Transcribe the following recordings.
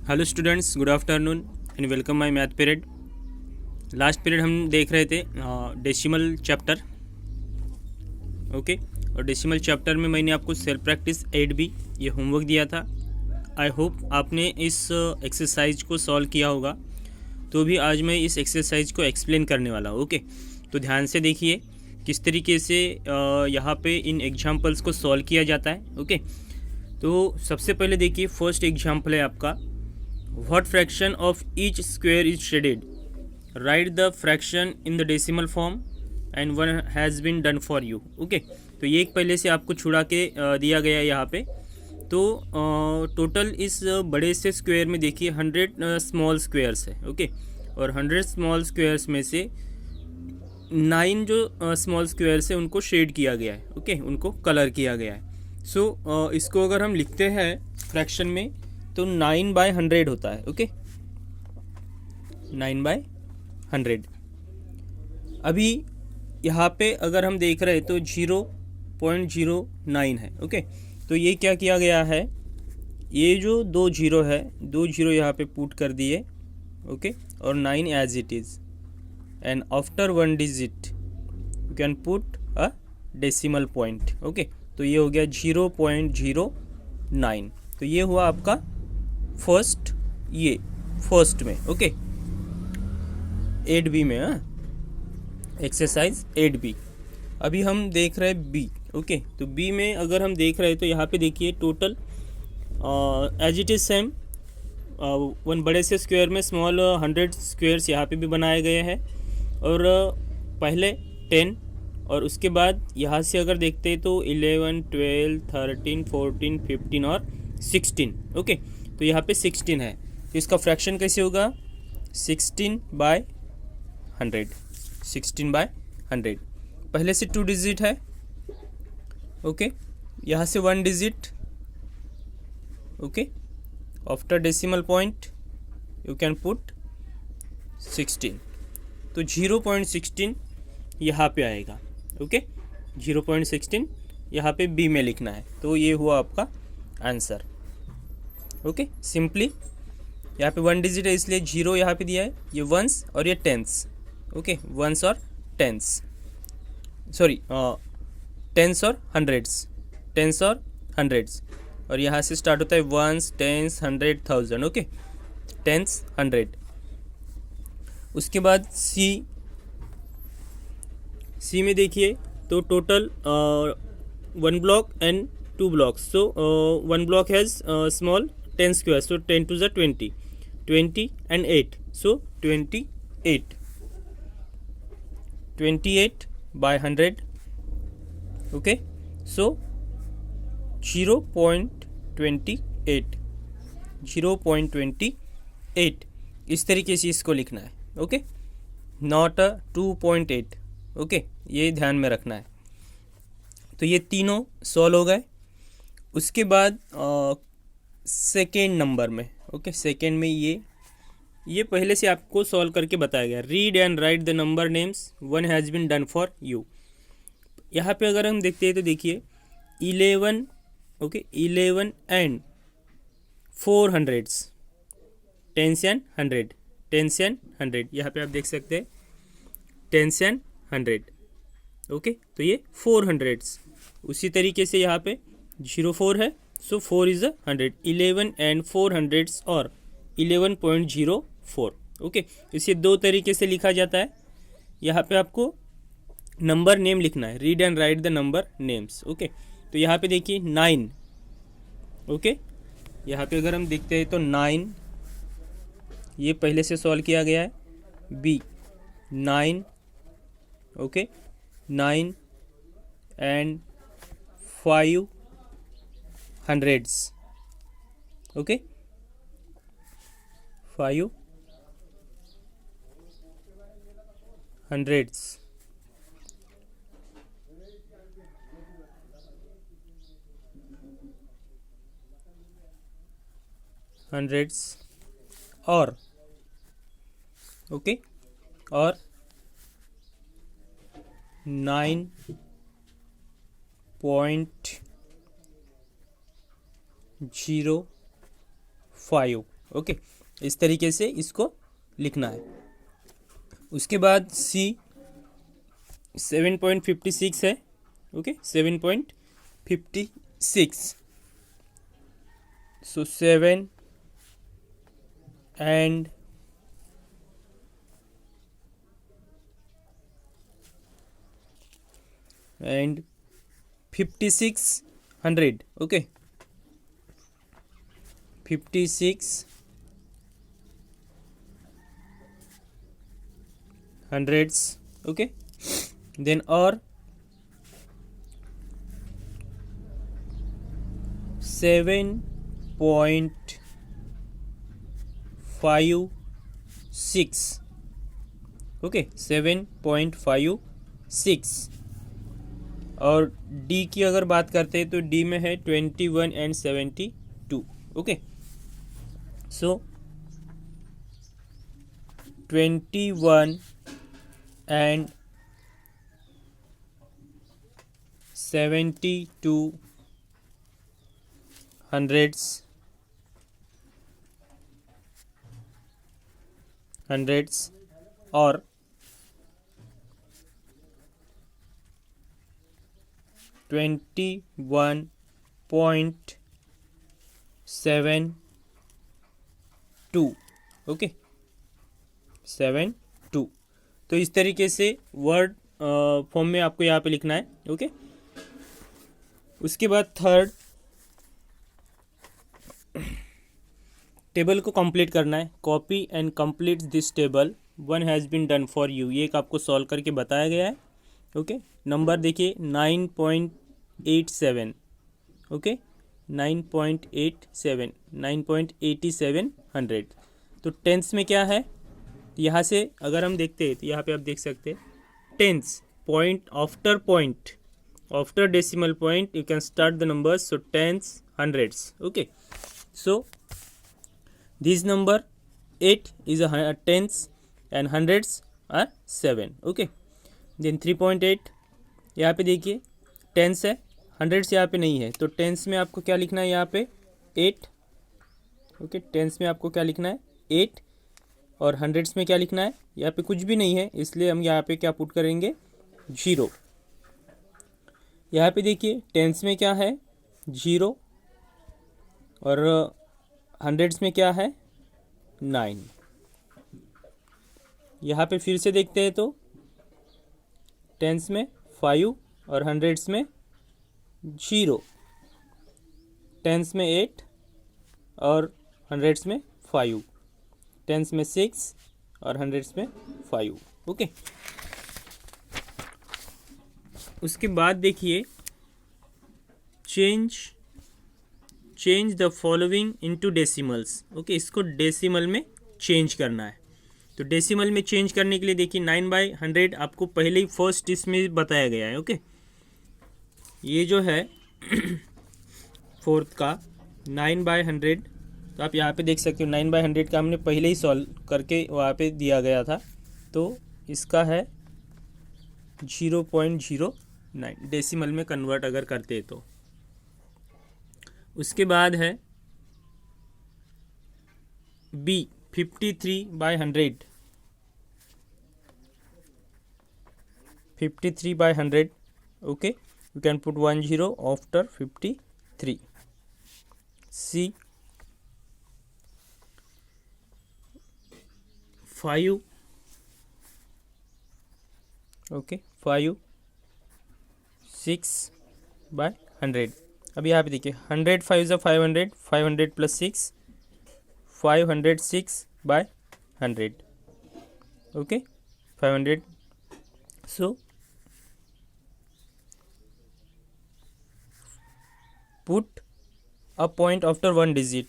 Hello students, good afternoon and welcome my math period. Last period हम देख रहे थे डेसिमल चैप्टर। ओके, और डेसिमल चैप्टर में मैंने आपको सेल्फ प्रैक्टिस 8B ये होमवर्क दिया था। आई होप आपने इस एक्सरसाइज को सॉल्व किया होगा। तो भी आज मैं इस एक्सरसाइज को एक्सप्लेन करने वाला हूँ। ओके, तो ध्यान से देखिए किस तरीके से यहाँ पे इन एग्जाम्पल्स को सॉल्व किया जाता है। ओके, तो सबसे पहले देखिए फर्स्ट एग्जाम्पल है आपका, What fraction of each square is shaded? Write the fraction in the decimal form and one has been done for you. Okay, तो ये एक पहले से आपको छुड़ा के दिया गया है यहाँ पे। तो टोटल इस बड़े से स्क्वायर में देखिए 100 स्मॉल स्क्वायर्स है। ओके, और 100 स्मॉल स्क्वायर्स में से 9 जो स्मॉल स्क्वायर्स है उनको शेड किया गया है। ओके, उनको कलर किया गया है। सो इसको अगर हम लिखते हैं फ्रैक्शन में तो 9/100 होता है। ओके, 9/100। अभी यहाँ पे अगर हम देख रहे हैं तो 0.09 है। ओके, तो ये क्या किया गया है, ये जो 2 जीरो है, 2 जीरो यहाँ पे पुट कर दिए। ओके, और 9 as it is and after 1 digit you can put a decimal point. Okay, तो ये हो गया 0.09। तो ये हुआ आपका फर्स्ट, ये फर्स्ट में। ओके, 8B में, एक्सरसाइज 8B। अभी हम देख रहे हैं बी। ओके, तो बी में अगर हम देख रहे हैं तो यहाँ पे देखिए total as it is same, one बड़े से स्क्वायर में स्मॉल 100 स्क्वायर्स यहाँ पे भी बनाए गए हैं। और पहले 10 और उसके बाद यहाँ से अगर देखते हैं तो 11, 12, 13, 14, 15 और 16। ओके, तो यहाँ पे 16 है, तो इसका फ्रैक्शन कैसे होगा, 16/100। 16/100 पहले से 2 डिजिट है। ओके, यहाँ से 1 digit. Okay, after decimal point you can put 16, तो 0.16 यहाँ पे आएगा। ओके, 0.16 यहाँ पे बी में लिखना है। तो ये हुआ आपका आंसर। ओके, सिंपली यहाँ पे 1 डिजिट है इसलिए 0 यहाँ पे दिया है, ये वंस और ये टेंस। ओके, वंस और टेंस, सॉरी टेंस और हंड्रेड्स, टेंस और हंड्रेड्स। और यहाँ से स्टार्ट होता है वंस, टेंस, 100, 1000। Okay, tense, 100। उसके बाद सी में देखिए तो total 1 block and 2 blocks. So 1 block has small 10 squares. So 10 to the 20, 20 and 8. So 28. 28/100. Okay. So 0.28. 0.28 इस तरीके से इसको लिखना है। Okay, not 2.8। ओके, ये ध्यान में रखना है। तो ये तीनों सॉल्व हो गए। उसके बाद सेकेंड नंबर में, ओके, सेकेंड में ये पहले से आपको सॉल्व करके बताया गया। Read and write the number names, one has been done for you. यहाँ पे अगर हम देखते हैं तो देखिए 11, okay, 11 and 400s, 10 and 100, 10 and 100। यहाँ पे आप देख सकते हैं 10 एंड 100। ओके, तो ये 400s। उसी तरीके से यहाँ पे 04 है, सो 4 इज़ 100। 11 एंड 400s और 11.04। ओके, इसे 2 तरीके से लिखा जाता है। यहाँ पे आपको नंबर नेम लिखना है, read and write the number names. Okay, तो यहाँ पे देखिए 9। ओके, यहाँ पे अगर हम देखते हैं तो 9 ये पहले से सॉल्व किया गया है। B 9, okay, 9 and 500s। Okay, 500s। Hundreds और ओके, और 9.05। ओके, इस तरीके से इसको लिखना है। उसके बाद सी 7.56 है। Okay, 7.56, so 7 and 5600, okay, 56 hundreds, okay, then or 7.56, okay, 7.56। और डी की अगर बात करते हैं तो डी में है 21 and 72, okay, so 21 and 72 hundreds और 21.72, ओके, 72। तो इस तरीके से वर्ड फॉर्म में आपको यहाँ पे लिखना है, ओके। उसके बाद थर्ड, टेबल को कंप्लीट करना है। Copy and complete this table, one has been done for you. ये एक आपको सॉल्व करके बताया गया है, ओके। नंबर देखिए 9.87, ओके, 9.87, 9.8700। तो टेंस में क्या है, यहाँ से अगर हम देखते हैं तो यहाँ पे आप देख सकते हैं tens, point after decimal point you can start the numbers, so tens, hundreds, okay. So this number 8 is a tens and hundreds are 7, okay. Then 3.8, यहाँ पे देखिए टेंस है, हंड्रेड्स यहाँ पे नहीं है, तो टेंस में आपको क्या लिखना है, यहाँ पे 8, ओके। टेंस में आपको क्या लिखना है 8, और हंड्रेड्स में क्या लिखना है, यहाँ पे कुछ भी नहीं है, इसलिए हम यहाँ पे क्या पुट करेंगे 0। यहाँ पे देखिए टेंस में क्या है 0, और हंड्रेड्स में क्या है 9। यहाँ पे फिर से देखते हैं तो टेंस में 5 और हंड्रेड्स में 0, टेंस में 8 और हंड्रेड्स में 5, टेंस में 6 और हंड्रेड्स में 5, ओके। उसके बाद देखिए change the following into decimals, okay. इसको डेसिमल में चेंज करना है। तो डेसिमल में चेंज करने के लिए देखिए 9/100 आपको पहले ही फर्स्ट इसमें बताया गया है, ओके। ये जो है फोर्थ का 9/100, तो आप यहाँ पे देख सकते हो 9/100 का हमने पहले ही सॉल्व करके वहाँ पे दिया गया था, तो इसका है 0.09 डेसिमल में कन्वर्ट अगर करते तो। उसके बाद है B 53/100, 53/100, okay, you can put 10 after 53. C 5, okay, 5 6/100। अब यहाँ पे देखिए 100 5 is 500, 500 plus 6, 506/100, okay, 500। So put a point after one digit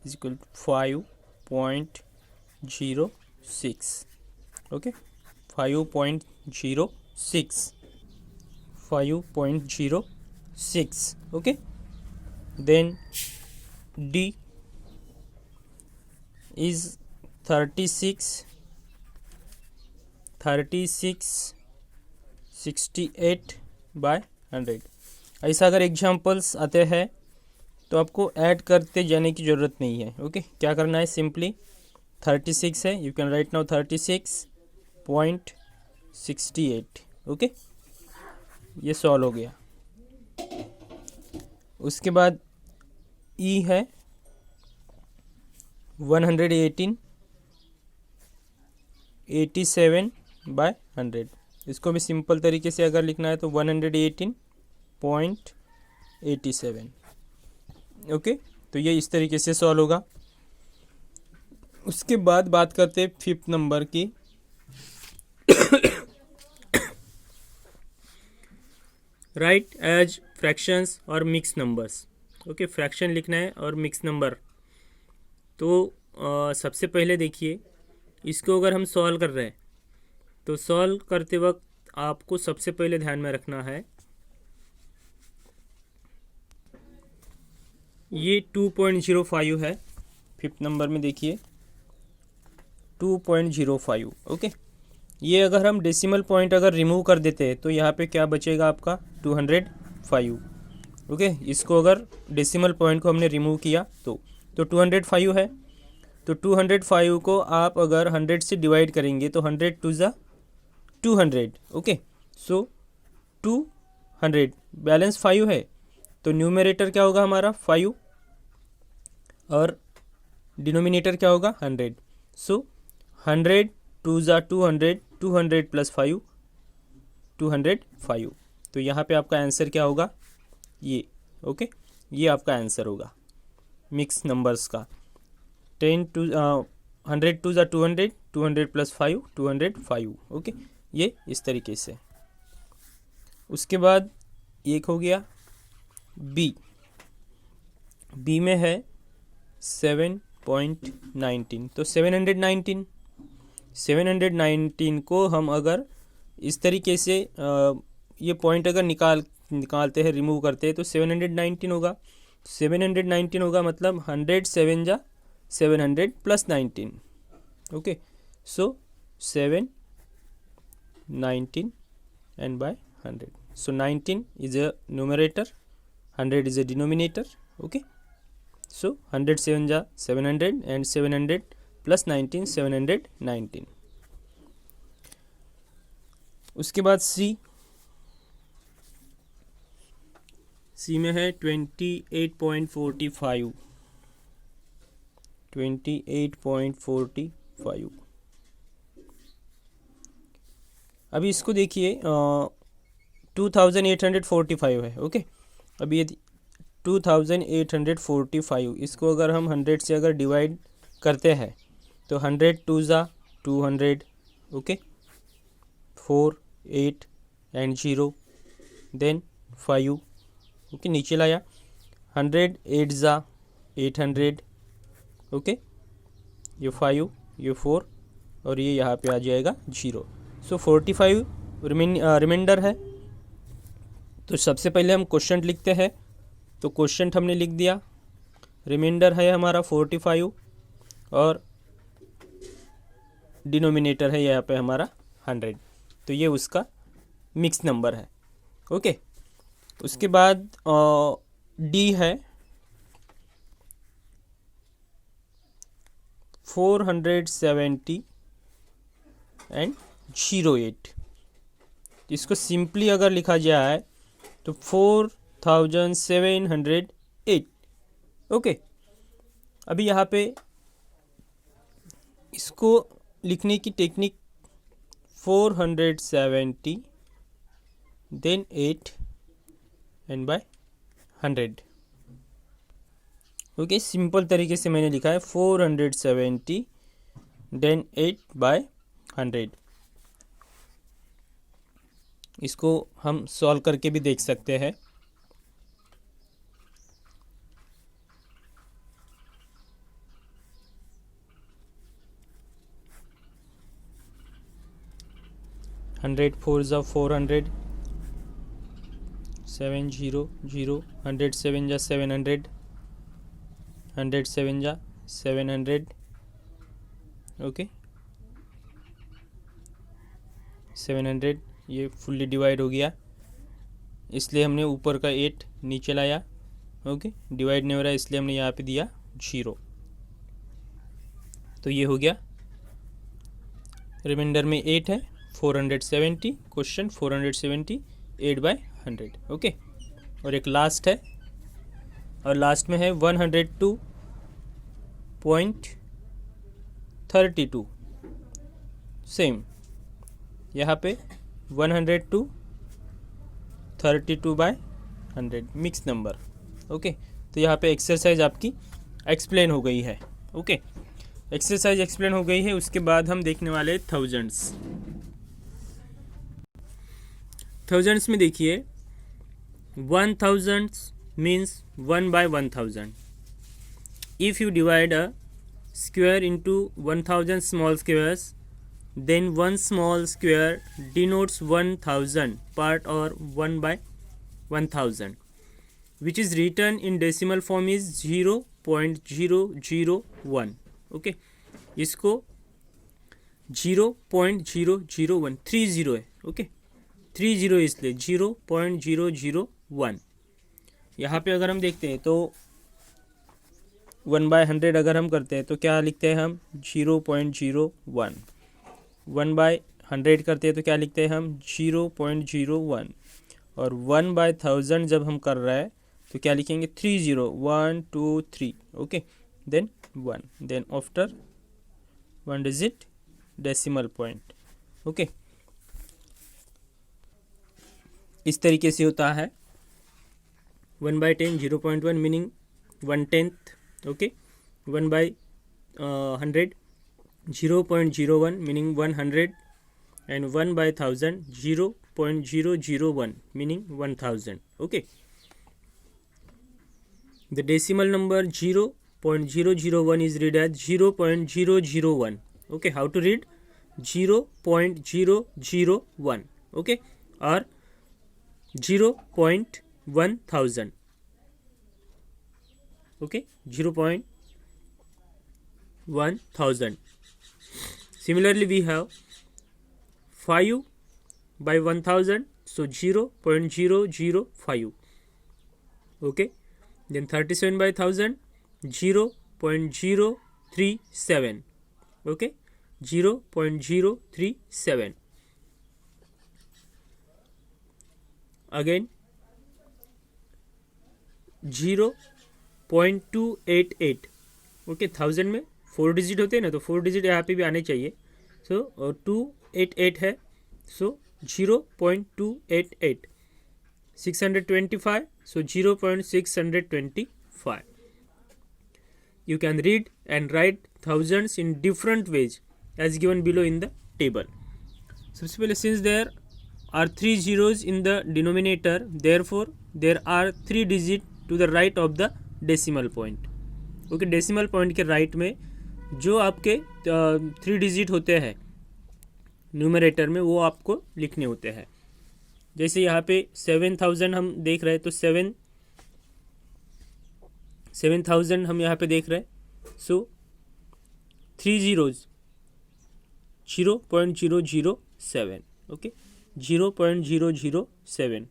is equal to 5.06, okay, 5.06, 5.06, okay। Then D is 36/68/100। ऐसा अगर एग्जाम्पल्स आते हैं तो आपको ऐड करते जाने की ज़रूरत नहीं है। ओके, क्या करना है, सिंपली 36 है, you can write now 36.68। Okay, ये सॉल्व हो गया। उसके बाद ई है 118.87/100। इसको भी सिंपल तरीके से अगर लिखना है तो 118.87। ओके, तो ये इस तरीके से सॉल्व होगा। उसके बाद बात करते हैं 5th नंबर की। राइट एज फ्रैक्शंस और मिक्स नंबर्स। ओके, फ्रैक्शन लिखना है और मिक्स नंबर। तो सबसे पहले देखिए, इसको अगर हम सॉल्व कर रहे हैं तो सॉल्व करते वक्त आपको सबसे पहले ध्यान में रखना है ये 2.05 है। 5th नंबर में देखिए 2.05। ओके, ये अगर हम डेसिमल पॉइंट अगर रिमूव कर देते हैं तो यहाँ पे क्या बचेगा आपका 205। ओके, इसको अगर डेसिमल पॉइंट को हमने रिमूव किया तो 205 है। तो 205 को आप अगर 100 से डिवाइड करेंगे तो 100 टू ज़ा 200। ओके, सो 200 बैलेंस 5 है, तो न्यूमरेटर क्या होगा हमारा 5 और डिनोमिनेटर क्या होगा 100। सो 100 टू ज़ा 200, 200 प्लस 5 205। तो यहाँ पे आपका आंसर क्या होगा ये। ओके, ये आपका आंसर होगा मिक्स नंबर्स का। 100 टू ज़ा 200, 200 प्लस 5 205। ओके, ये इस तरीके से। उसके बाद एक हो गया बी। बी में है 7.19। तो 719 को हम अगर इस तरीके से ये पॉइंट अगर निकालते हैं, रिमूव करते हैं तो 719 होगा। 719 होगा मतलब 107 जा 700 plus 19। Okay, so 719 and by 100. So 19 is a numerator, 100 is a denominator. Okay, so 107 ja 700 and 700 plus 19 719। उसके बाद सी में है 28.45। 28.45। अभी इसको देखिए 2845 है। ओके, अभी ये 2845, इसको अगर हम 100 से अगर डिवाइड करते हैं तो 100 टू ज़ा 200। Okay, 4 8 and 0 then 5। ओके, नीचे लाया 100 8 ज़ा 800। ओके, ये 5 ये 4 और ये यहाँ पे आ जाएगा 0। सो 45 रिमाइंडर है। तो सबसे पहले हम क्वेश्चन लिखते हैं, तो क्वेश्चन हमने लिख दिया। रिमाइंडर है हमारा 45 और डिनोमिनेटर है यहाँ पे हमारा 100। तो ये उसका मिक्स नंबर है। ओके, उसके बाद डी है 470 एंड 08। इसको सिंपली अगर लिखा जाए तो 4708। ओके, अभी यहाँ पे इसको लिखने की technique 470 then 8 and by 100। Okay, simple तरीके से मैंने लिखा है 470 देन 8 बाय 100। इसको हम सॉल्व करके भी देख सकते हैं। हंड्रेड 4 ज़ा 400, 7 0 0, 107 जा 700, 107 जा 700। ओके, 700 ये फुल्ली डिवाइड हो गया, इसलिए हमने ऊपर का 8 नीचे लाया ओके, डिवाइड नहीं हो रहा है इसलिए हमने यहाँ पे दिया 0। तो ये हो गया, रिमाइंडर में 8 है, 470, क्वेश्चन 470 8/100। ओके, और एक लास्ट है, और लास्ट में है 102.32। सेम यहाँ पे 102.32/100 मिक्स नंबर। ओके, तो यहाँ पे एक्सरसाइज आपकी एक्सप्लेन हो गई है। ओके, एक्सरसाइज एक्सप्लेन हो गई है। उसके बाद हम देखने वाले थाउजेंड्स। थाउजेंड्स में देखिए 1000 means 1/1000. If you divide a square into 1000 small squares, then one small square denotes 1000 part or 1/1000, which is written in decimal form is 0.001. Okay, इसको 0.001 30 है। ओके, 30 इसलिए 0.001। यहाँ पे अगर हम देखते हैं तो 1/100 अगर हम करते हैं तो क्या लिखते हैं हम 0.01। 1/100 करते हैं तो क्या लिखते हैं हम 0.01। और 1/1000 जब हम कर रहे हैं तो क्या लिखेंगे 30 1 2 3। Okay, then 1, then after 1 digit decimal point. Okay, इस तरीके से होता है। 1/10 0.1 meaning 1/10। Okay, 1/100 0.01 meaning 100, and 1/1000 0.001 meaning 1000। Okay, the decimal number 0.001 is read as 0.001. okay, how to read 0.001? okay, or 0.1000. okay, 0.1000. Similarly we have 5/1000, so 0.005. okay, then 37/1000 0.037. okay, 0.037. again 0.288. Okay, 1000 में 4 digit होते हैं ना, तो 4 डिजिट यहाँ पे भी आने चाहिए। सो 288 है, सो 0.288. 625, so 0.625. You can read and write thousands in different ways as given below in the table. सबसे पहले, since there are 3 zeros in the denominator, therefore there are 3 digits to the right of the decimal point. okay, decimal point के right में जो आपके 3 digit होते हैं numerator में, वो आपको लिखने होते हैं। जैसे यहाँ पे 7000 हम देख रहे हैं, तो 7000 हम यहाँ पे देख रहे हैं। सो 3 zeros 0.007. ओके, 0.007.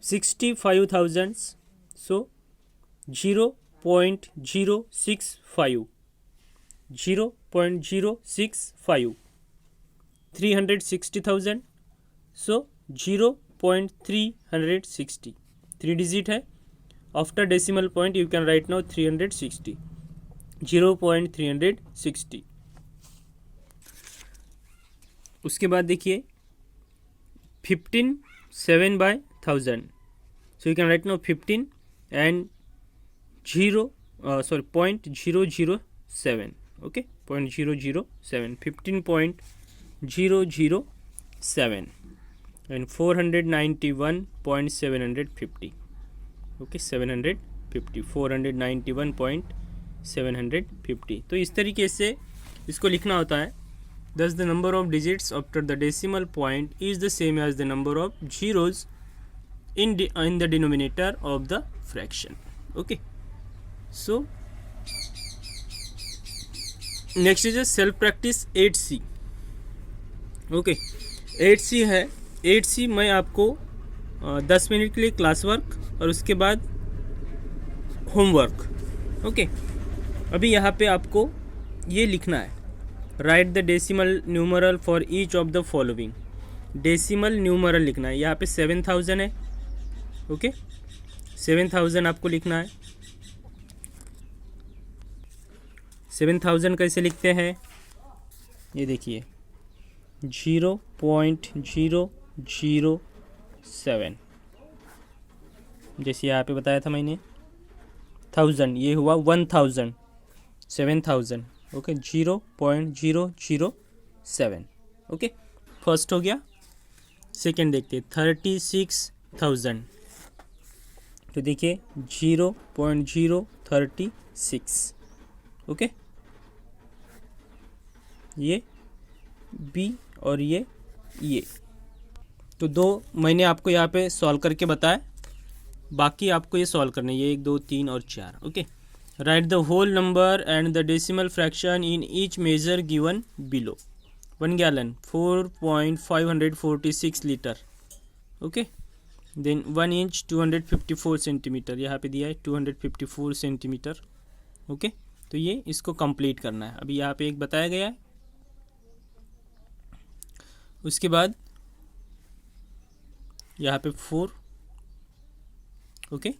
65,000, सो 0.065. 0.065. 360,000, सो 0.360. 3 डिजिट है। After decimal point you can write now 360. 0.360. उसके बाद देखिए 15 7/1000. So you can write now 15 and 0.007. Okay, 0.007. 15.007 and 491.750. Okay, 750. 491.750. तो इस तरीके से इसको लिखना होता है। Thus the number of digits after the decimal point is the same as the number of zeros in the denominator of the fraction. Okay, so next is a self practice 8C. okay, 8C है। 8C मैं आपको 10 minute के लिए class work और उसके बाद homework. Okay, अभी यहाँ पे आपको ये लिखना है, right the decimal numeral for each of the following. Decimal numeral लिखना है। यहाँ पे 7000 है। ओके, 7000 आपको लिखना है। 7000 कैसे लिखते हैं, ये देखिए 0.007, जैसे यहाँ पे बताया था मैंने 1000, ये हुआ 1000, 7000। ओके, 0.007। ओके, फर्स्ट हो गया। सेकेंड देखते 36,000, तो देखिए 0.036। ओके, ये बी और ये तो दो मैंने आपको यहाँ पे सॉल्व करके बताया, बाकी आपको ये सॉल्व करना है, ये 1 2 3 और 4। Okay, write the whole number and the decimal fraction in each measure given below. 1 gallon 4.546 litre. Okay, then 1 inch 254 centimetre, यहाँ पे दिया है 254 सेंटीमीटर। ओके, तो ये इसको कंप्लीट करना है। अभी यहाँ पे एक बताया गया है। उसके बाद यहाँ पे 4। ओके,